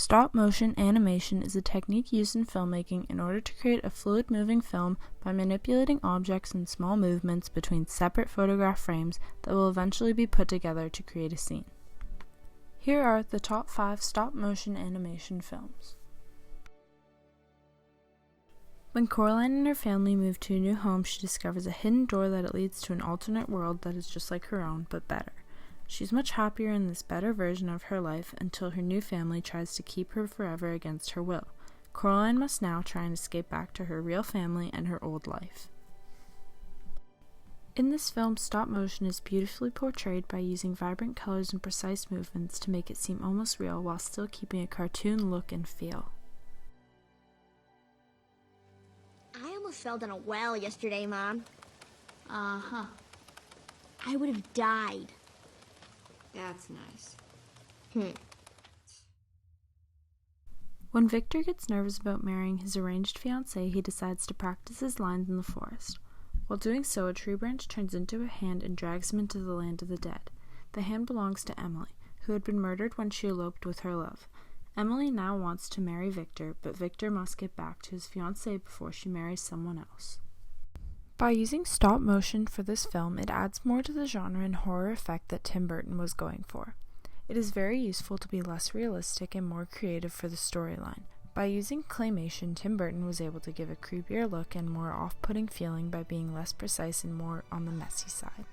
Stop-motion animation is a technique used in filmmaking in order to create a fluid-moving film by manipulating objects and small movements between separate photograph frames that will eventually be put together to create a scene. Here are the top 5 stop-motion animation films. When Coraline and her family move to a new home, she discovers a hidden door that leads to an alternate world that is just like her own, but better. She's much happier in this better version of her life until her new family tries to keep her forever against her will. Coraline must now try and escape back to her real family and her old life. In this film, stop motion is beautifully portrayed by using vibrant colors and precise movements to make it seem almost real while still keeping a cartoon look and feel. I almost fell down a well yesterday, Mom. Uh-huh. I would have died. That's nice. When Victor gets nervous about marrying his arranged fiancée, he decides to practice his lines in the forest. While doing so, a tree branch turns into a hand and drags him into the land of the dead. The hand belongs to Emily, who had been murdered when she eloped with her love. Emily now wants to marry Victor, but Victor must get back to his fiancée before she marries someone else. By using stop motion for this film, it adds more to the genre and horror effect that Tim Burton was going for. It is very useful to be less realistic and more creative for the storyline. By using claymation, Tim Burton was able to give a creepier look and more off-putting feeling by being less precise and more on the messy side.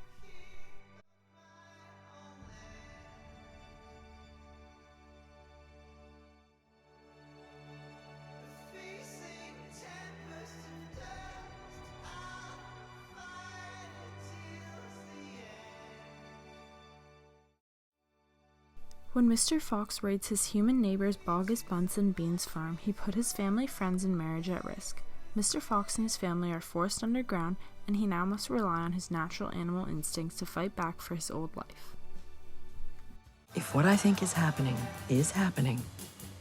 When Mr. Fox raids his human neighbor's Bogus Bunsen Beans farm, he put his family, friends, and marriage at risk. Mr. Fox and his family are forced underground, and he now must rely on his natural animal instincts to fight back for his old life. If what I think is happening,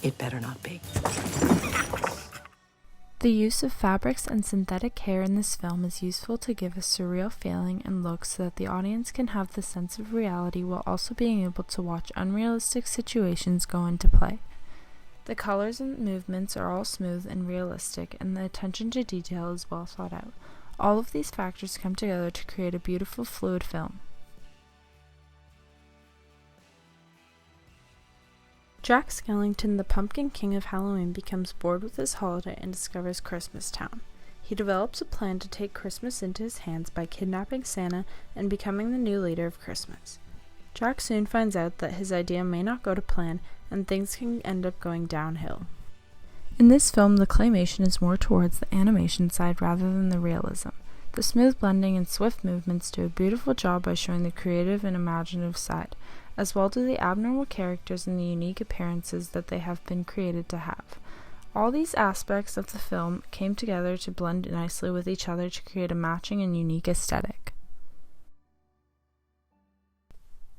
it better not be. The use of fabrics and synthetic hair in this film is useful to give a surreal feeling and look so that the audience can have the sense of reality while also being able to watch unrealistic situations go into play. The colors and movements are all smooth and realistic, and the attention to detail is well thought out. All of these factors come together to create a beautiful, fluid film. Jack Skellington, the Pumpkin King of Halloween, becomes bored with his holiday and discovers Christmas Town. He develops a plan to take Christmas into his hands by kidnapping Santa and becoming the new leader of Christmas. Jack soon finds out that his idea may not go to plan, and things can end up going downhill. In this film, the claymation is more towards the animation side rather than the realism. The smooth blending and swift movements do a beautiful job by showing the creative and imaginative side, as well do the abnormal characters and the unique appearances that they have been created to have. All these aspects of the film came together to blend nicely with each other to create a matching and unique aesthetic.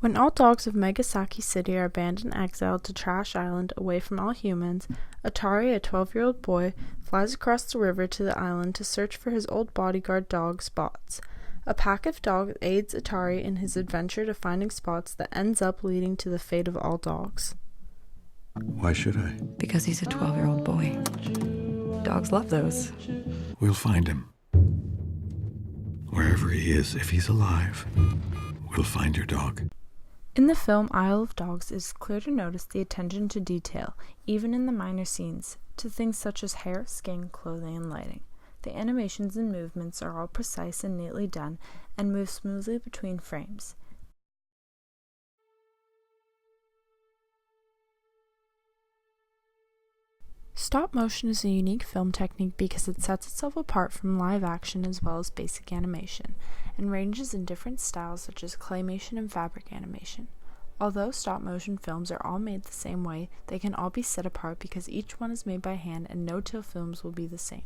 When all dogs of Megasaki City are banned and exiled to Trash Island away from all humans, Atari, a 12-year-old boy, flies across the river to the island to search for his old bodyguard dog, Spots. A pack of dogs aids Atari in his adventure to finding Spots that ends up leading to the fate of all dogs. Why should I? Because he's a 12-year-old boy. Dogs love those. We'll find him. Wherever he is, if he's alive, we'll find your dog. In the film Isle of Dogs, it is clear to notice the attention to detail, even in the minor scenes, to things such as hair, skin, clothing, and lighting. The animations and movements are all precise and neatly done and move smoothly between frames. Stop motion is a unique film technique because it sets itself apart from live action as well as basic animation, and ranges in different styles such as claymation and fabric animation. Although stop motion films are all made the same way, they can all be set apart because each one is made by hand and no-till films will be the same.